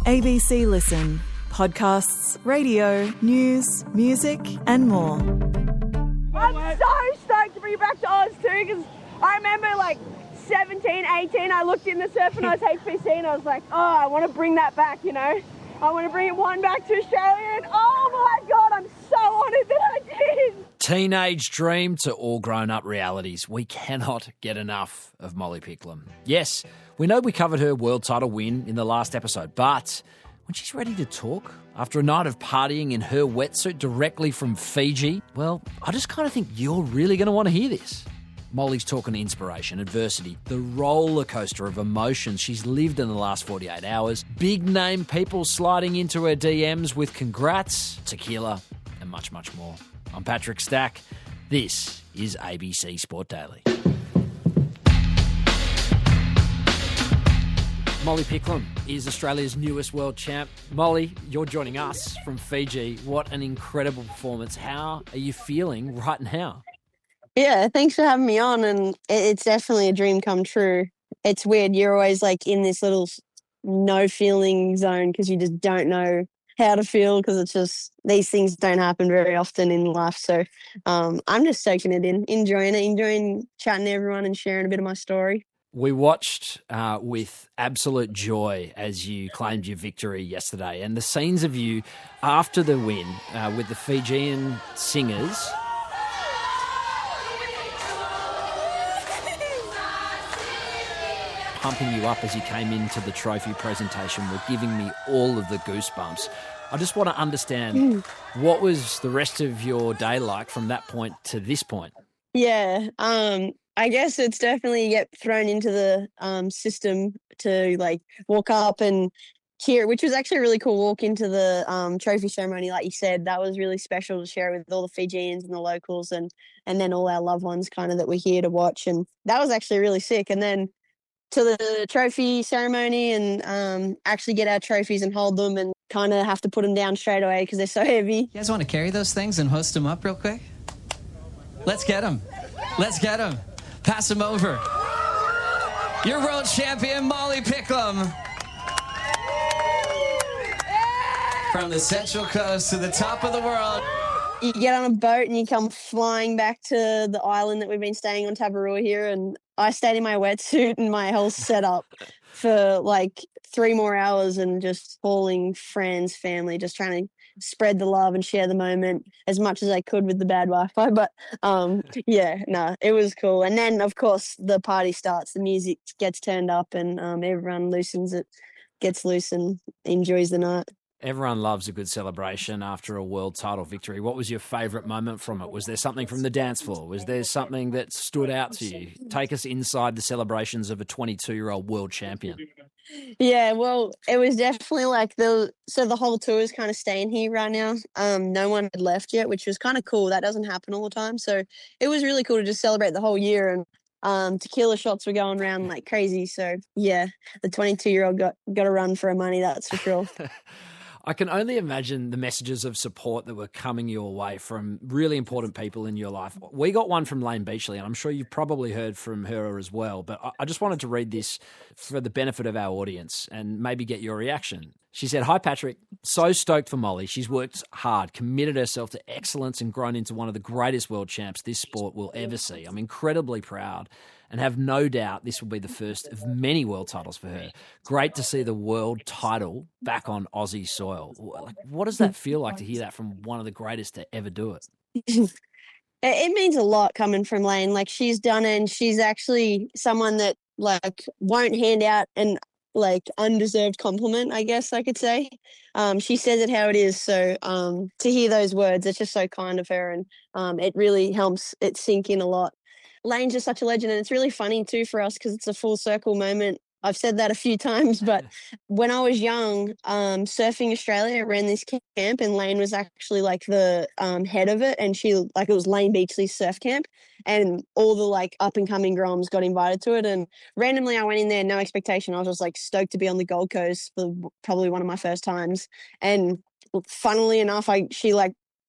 ABC Listen. Podcasts, radio, news, music and more. I'm so stoked to bring it back to Oz too, because I remember 17, 18, I looked in the surf when I was HPC and I was like, oh, I want to bring that back, I want to bring one back to Australia, and oh my God, I'm so honoured that I did. Teenage dream to all grown-up realities. We cannot get enough of Molly Picklam. Yes, we know we covered her world title win in the last episode, but when she's ready to talk after a night of partying in her wetsuit directly from Fiji, well, I just kind of think you're really going to want to hear this. Molly's talking inspiration, adversity, the roller coaster of emotions she's lived in the last 48 hours, big name people sliding into her DMs with congrats, tequila, and much, much more. I'm Patrick Stack. This is ABC Sport Daily. Molly Picklam is Australia's newest world champ. Molly, you're joining us from Fiji. What an incredible performance. How are you feeling right now? Yeah, thanks for having me on, and it's definitely a dream come true. It's weird. You're always in this little no-feeling zone because you just don't know how to feel, because it's just these things don't happen very often in life. So I'm just soaking it in, enjoying chatting to everyone and sharing a bit of my story. We watched with absolute joy as you claimed your victory yesterday, and the scenes of you after the win with the Fijian singers pumping you up as you came into the trophy presentation were giving me all of the goosebumps. I just want to understand, what was the rest of your day like from that point to this point? Yeah, I guess it's definitely get thrown into the system to walk up and cheer, which was actually a really cool walk into the trophy ceremony. Like you said, that was really special to share with all the Fijians and the locals and then all our loved ones kind of that were here to watch. And that was actually really sick. And then to the trophy ceremony and actually get our trophies and hold them and kind of have to put them down straight away because they're so heavy. You guys want to carry those things and hoist them up real quick? Let's get them. Let's get them. Pass them over. Your world champion, Molly Picklam. From the Central Coast to the top of the world. You get on a boat and you come flying back to the island that we've been staying on, Tabarua here, and I stayed in my wetsuit and my whole setup for 3 more hours and just calling friends, family, just trying to spread the love and share the moment as much as I could with the bad Wi-Fi. But it was cool. And then, of course, the party starts, the music gets turned up and everyone gets loose and enjoys the night. Everyone loves a good celebration after a world title victory. What was your favourite moment from it? Was there something from the dance floor? Was there something that stood out to you? Take us inside the celebrations of a 22-year-old world champion. Yeah, well, it was definitely the whole tour is kind of staying here right now. No one had left yet, which was kind of cool. That doesn't happen all the time. So it was really cool to just celebrate the whole year, and tequila shots were going around like crazy. So yeah, the 22-year-old got a run for her money, that's for sure. I can only imagine the messages of support that were coming your way from really important people in your life. We got one from Lane Beachley, and I'm sure you've probably heard from her as well, but I just wanted to read this for the benefit of our audience and maybe get your reaction. She said, "Hi, Patrick. So stoked for Molly. She's worked hard, committed herself to excellence and grown into one of the greatest world champs this sport will ever see. I'm incredibly proud and have no doubt this will be the first of many world titles for her. Great to see the world title back on Aussie soil." What does that feel like to hear that from one of the greatest to ever do it? It means a lot coming from Lane. She's done it, and she's actually someone that won't hand out an undeserved compliment, I guess I could say. She says it how it is. So to hear those words, it's just so kind of her, and it really helps it sink in a lot. Lane's just such a legend, and it's really funny too for us because it's a full circle moment. I've said that a few times, but when I was young, Surfing Australia ran this camp, and Lane was actually the head of it, and she it was Lane Beachley's surf camp, and all the up and coming groms got invited to it, and randomly I went in there, no expectation. I was just stoked to be on the Gold Coast for probably one of my first times, and funnily enough, she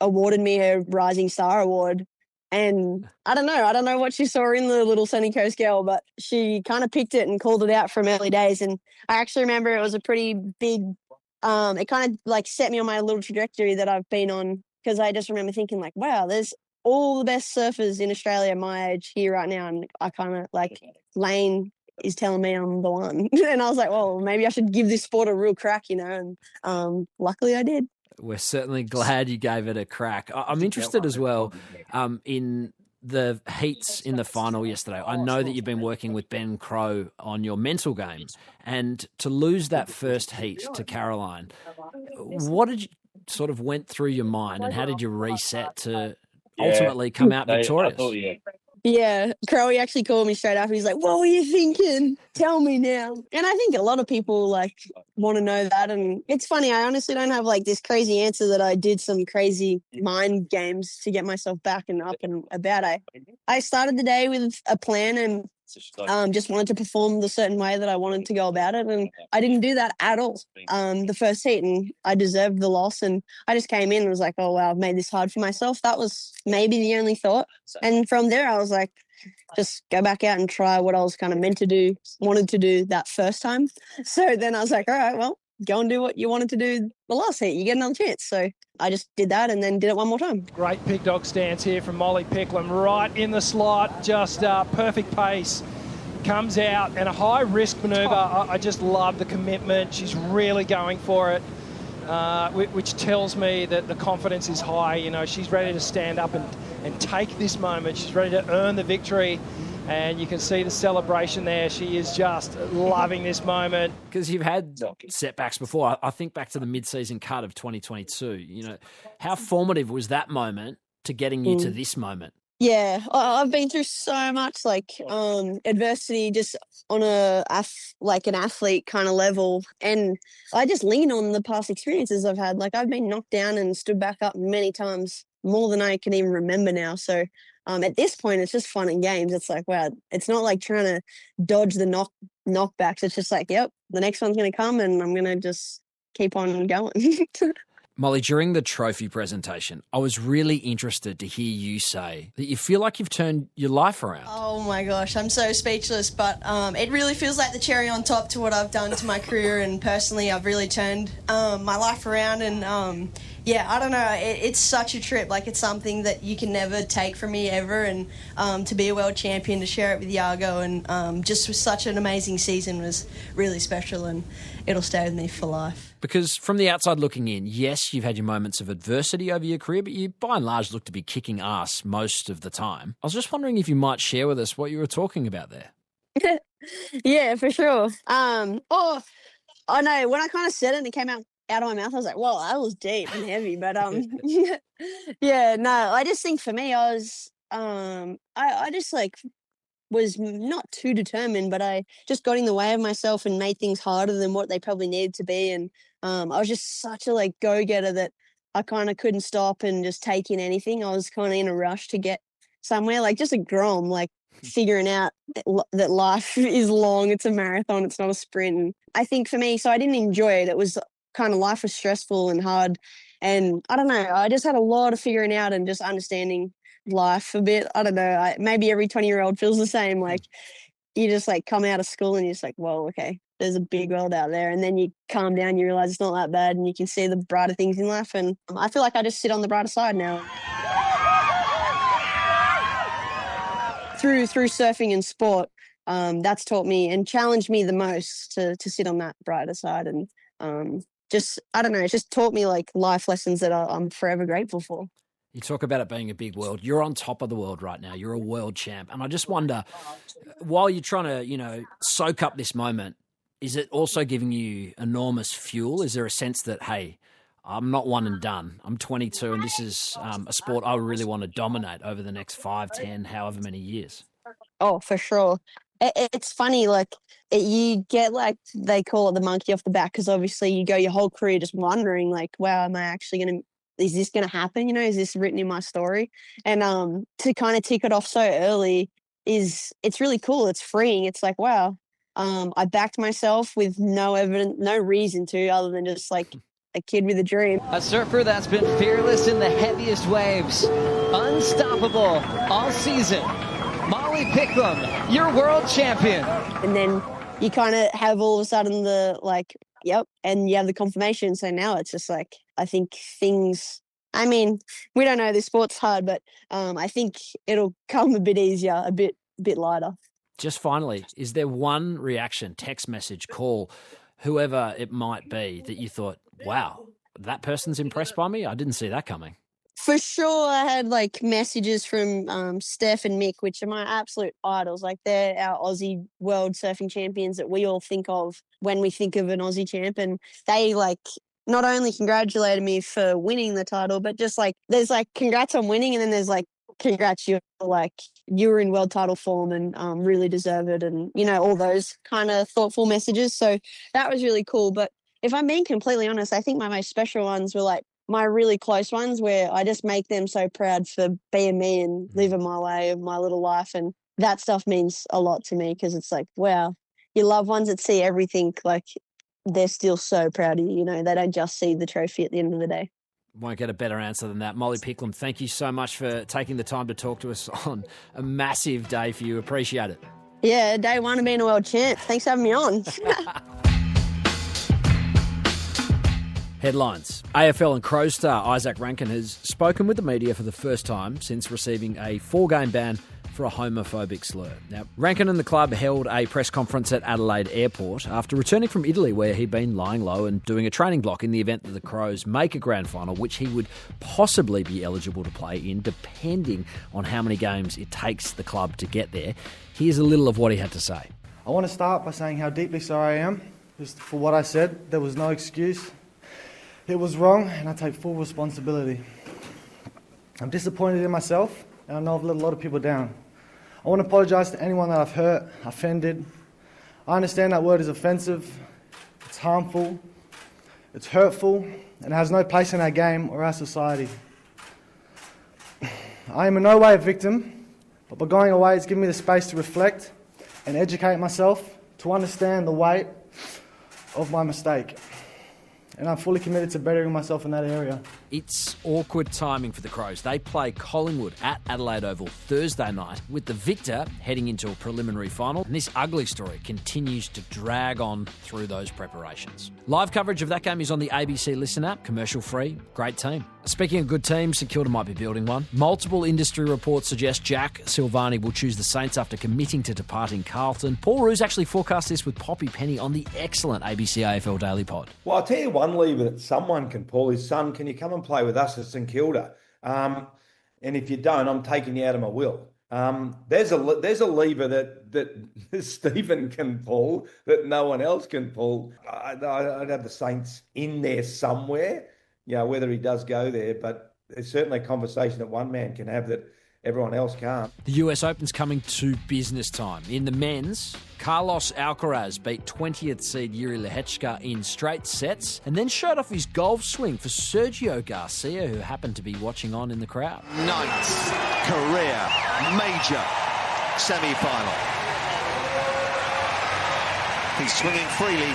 awarded me her Rising Star Award. And I don't know what she saw in the little Sunny Coast girl, but she kind of picked it and called it out from early days. And I actually remember it was a pretty big it kind of like set me on my little trajectory that I've been on, because I just remember thinking like, wow, there's all the best surfers in Australia my age here right now, and I kind of like Lane is telling me I'm the one. And I was like, well, maybe I should give this sport a real crack, and luckily I did. We're certainly glad you gave it a crack. I'm interested as well in the heats in the final yesterday. I know that you've been working with Ben Crow on your mental game, and to lose that first heat to Caroline, what did you sort of went through your mind, and how did you reset to ultimately come out victorious? Yeah, Crowy actually called me straight after. He's like, what were you thinking? Tell me now. And I think a lot of people like want to know that. And it's funny, I honestly don't have like this crazy answer that I did some crazy mind games to get myself back and up and about. I started the day with a plan and just wanted to perform the certain way that I wanted to go about it. And I didn't do that at all the first heat, and I deserved the loss. And I just came in and was like, oh, wow, I've made this hard for myself. That was maybe the only thought. And from there, I was like, just go back out and try what I was kind of meant to do, wanted to do that first time. So then I was like, all right, well, go and do what you wanted to do the last heat. You get another chance. So I just did that and then did it one more time. Great pig dog stance here from Molly Picklam, right in the slot, just perfect pace. Comes out and a high risk manoeuvre. I just love the commitment. She's really going for it, which tells me that the confidence is high. She's ready to stand up and take this moment. She's ready to earn the victory. And you can see the celebration there. She is just loving this moment. Because you've had setbacks before. I think back to the mid-season cut of 2022. How formative was that moment to getting you to this moment? Yeah, I've been through so much like adversity just on an athlete kind of level. And I just lean on the past experiences I've had. Like I've been knocked down and stood back up many times, more than I can even remember now. So at this point, it's just fun and games. It's like, wow, it's not like trying to dodge the knockbacks. It's just like, yep, the next one's going to come and I'm going to just keep on going. Molly, during the trophy presentation, I was really interested to hear you say that you feel like you've turned your life around. Oh my gosh, I'm so speechless, but it really feels like the cherry on top to what I've done to my career, and personally I've really turned my life around, and yeah, I don't know, it's such a trip. Like, it's something that you can never take from me ever, and to be a world champion, to share it with Yago, and just was such an amazing season was really special, and it'll stay with me for life. Because from the outside looking in, yes, you've had your moments of adversity over your career, but you by and large look to be kicking ass most of the time. I was just wondering if you might share with us what you were talking about there. Yeah, for sure. I know when I kind of said it and it came out of my mouth, I was like, well, that was deep and heavy. But yeah, no, I just think for me, I was I just like was not too determined, but I just got in the way of myself and made things harder than what they probably needed to be. And I was just such a like go-getter that I kind of couldn't stop and just take in anything. I was kind of in a rush to get somewhere, like just a grom, like figuring out that life is long. It's a marathon. It's not a sprint. And I think for me, so I didn't enjoy it. It was kind of, life was stressful and hard. And I don't know, I just had a lot of figuring out and just understanding life a bit. I don't know, maybe every 20-year-old feels the same. Like, you just like come out of school and you're just like, well, okay, there's a big world out there. And then you calm down, you realize it's not that bad, and you can see the brighter things in life. And I feel like I just sit on the brighter side now. Through surfing and sport, that's taught me and challenged me the most to sit on that brighter side. And just, I don't know, it just taught me like life lessons that I'm forever grateful for. You talk about it being a big world. You're on top of the world right now. You're a world champ. And I just wonder, while you're trying to, soak up this moment, is it also giving you enormous fuel? Is there a sense that, hey, I'm not one and done. I'm 22 and this is a sport I really want to dominate over the next 5, 10, however many years? Oh, for sure. It's funny, like, you get, like, they call it the monkey off the back, because obviously you go your whole career just wondering, like, wow, am I actually going to, is this going to happen? Is this written in my story? And to kind of tick it off so early it's really cool. It's freeing. It's like, wow, I backed myself with no evidence, no reason to, other than just like a kid with a dream. A surfer that's been fearless in the heaviest waves, unstoppable all season. Molly Picklam, your world champion. And then you kind of have all of a sudden the, like, yep. And you have the confirmation. So now it's just like, I think things, I mean, we don't know, this sport's hard, but I think it'll come a bit easier, a bit lighter. Just finally, is there one reaction, text message, call, whoever it might be, that you thought, wow, that person's impressed by me? I didn't see that coming. For sure, I had like messages from Steph and Mick, which are my absolute idols. Like they're our Aussie world surfing champions that we all think of when we think of an Aussie champ. And they like not only congratulated me for winning the title, but just like there's like congrats on winning, and then there's like congrats, you were in world title form and really deserve it, and you know, all those kind of thoughtful messages. So that was really cool. But if I'm being completely honest, I think my most special ones were like my really close ones where I just make them so proud for being me and living my way of my little life. And that stuff means a lot to me because it's like, wow, your loved ones that see everything, like they're still so proud of you. You know, they don't just see the trophy at the end of the day. Won't get a better answer than that. Molly Picklam, thank you so much for taking the time to talk to us on a massive day for you. Appreciate it. Yeah, day one of being a world champ. Thanks for having me on. Headlines. AFL and Crows star Isaac Rankin has spoken with the media for the first time since receiving a 4-game ban for a homophobic slur. Now, Rankin and the club held a press conference at Adelaide Airport after returning from Italy, where he'd been lying low and doing a training block in the event that the Crows make a grand final, which he would possibly be eligible to play in, depending on how many games it takes the club to get there. Here's a little of what he had to say. I want to start by saying how deeply sorry I am for what I said. There was no excuse. It was wrong, and I take full responsibility. I'm disappointed in myself, and I know I've let a lot of people down. I want to apologise to anyone that I've hurt, offended. I understand that word is offensive, it's harmful, it's hurtful, and has no place in our game or our society. I am in no way a victim, but by going away, it's given me the space to reflect and educate myself to understand the weight of my mistake. And I'm fully committed to bettering myself in that area. It's awkward timing for the Crows. They play Collingwood at Adelaide Oval Thursday night, with the victor heading into a preliminary final. And this ugly story continues to drag on through those preparations. Live coverage of that game is on the ABC Listen app, commercial free, great team. Speaking of good teams, St Kilda might be building one. Multiple industry reports suggest Jack Silvani will choose the Saints after committing to departing Carlton. Paul Roos actually forecast this with Poppy Penny on the excellent ABC AFL Daily Pod. Well, I'll tell you one lever that someone can pull is, son, can you come and play with us at St Kilda? And if you don't, I'm taking you out of my will. There's a lever that Stephen can pull that no one else can pull. I'd have the Saints in there somewhere, you know, whether he does go there, but there's certainly a conversation that one man can have that everyone else can't. The US Open's coming to business time. In the men's, Carlos Alcaraz beat 20th seed Yuri Lehechka in straight sets and then showed off his golf swing for Sergio Garcia, who happened to be watching on in the crowd. Ninth career major semi-final. He's swinging freely.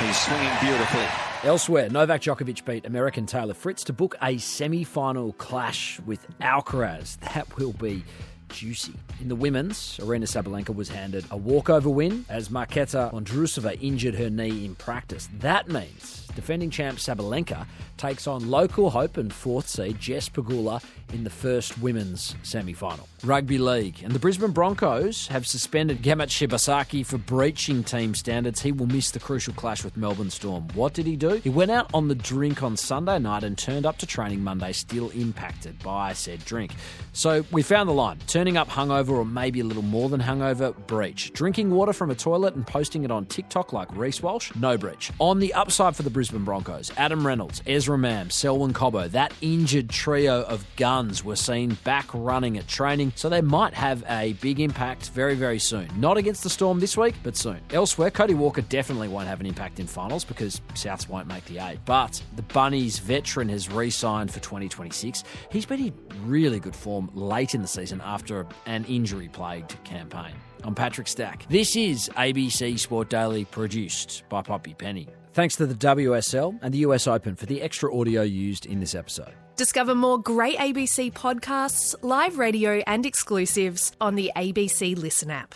He's swinging beautifully. Elsewhere, Novak Djokovic beat American Taylor Fritz to book a semi-final clash with Alcaraz. That will be juicy. In the women's, Aryna Sabalenka was handed a walkover win as Marketa Vondrousova injured her knee in practice. That means defending champ Sabalenka takes on local hope and 4th seed Jess Pegula in the first women's semi-final. Rugby League, and the Brisbane Broncos have suspended Gemet Shibasaki for breaching team standards. He will miss the crucial clash with Melbourne Storm. What did he do? He went out on the drink on Sunday night and turned up to training Monday still impacted by said drink. So we found the line. Turning up hungover or maybe a little more than hungover, breach. Drinking water from a toilet and posting it on TikTok like Reece Walsh, no breach. On the upside for the Brisbane Broncos, Adam Reynolds, Ezra Mam, Selwyn Cobbo, that injured trio of guns were seen back running at training, so they might have a big impact very, very soon. Not against the Storm this week, but soon. Elsewhere, Cody Walker definitely won't have an impact in finals because Souths won't make the 8. But the Bunnies veteran has re-signed for 2026. He's been in really good form late in the season after an injury-plagued campaign. I'm Patrick Stack. This is ABC Sport Daily, produced by Poppy Penny. Thanks to the WSL and the US Open for the extra audio used in this episode. Discover more great ABC podcasts, live radio and exclusives on the ABC Listen app.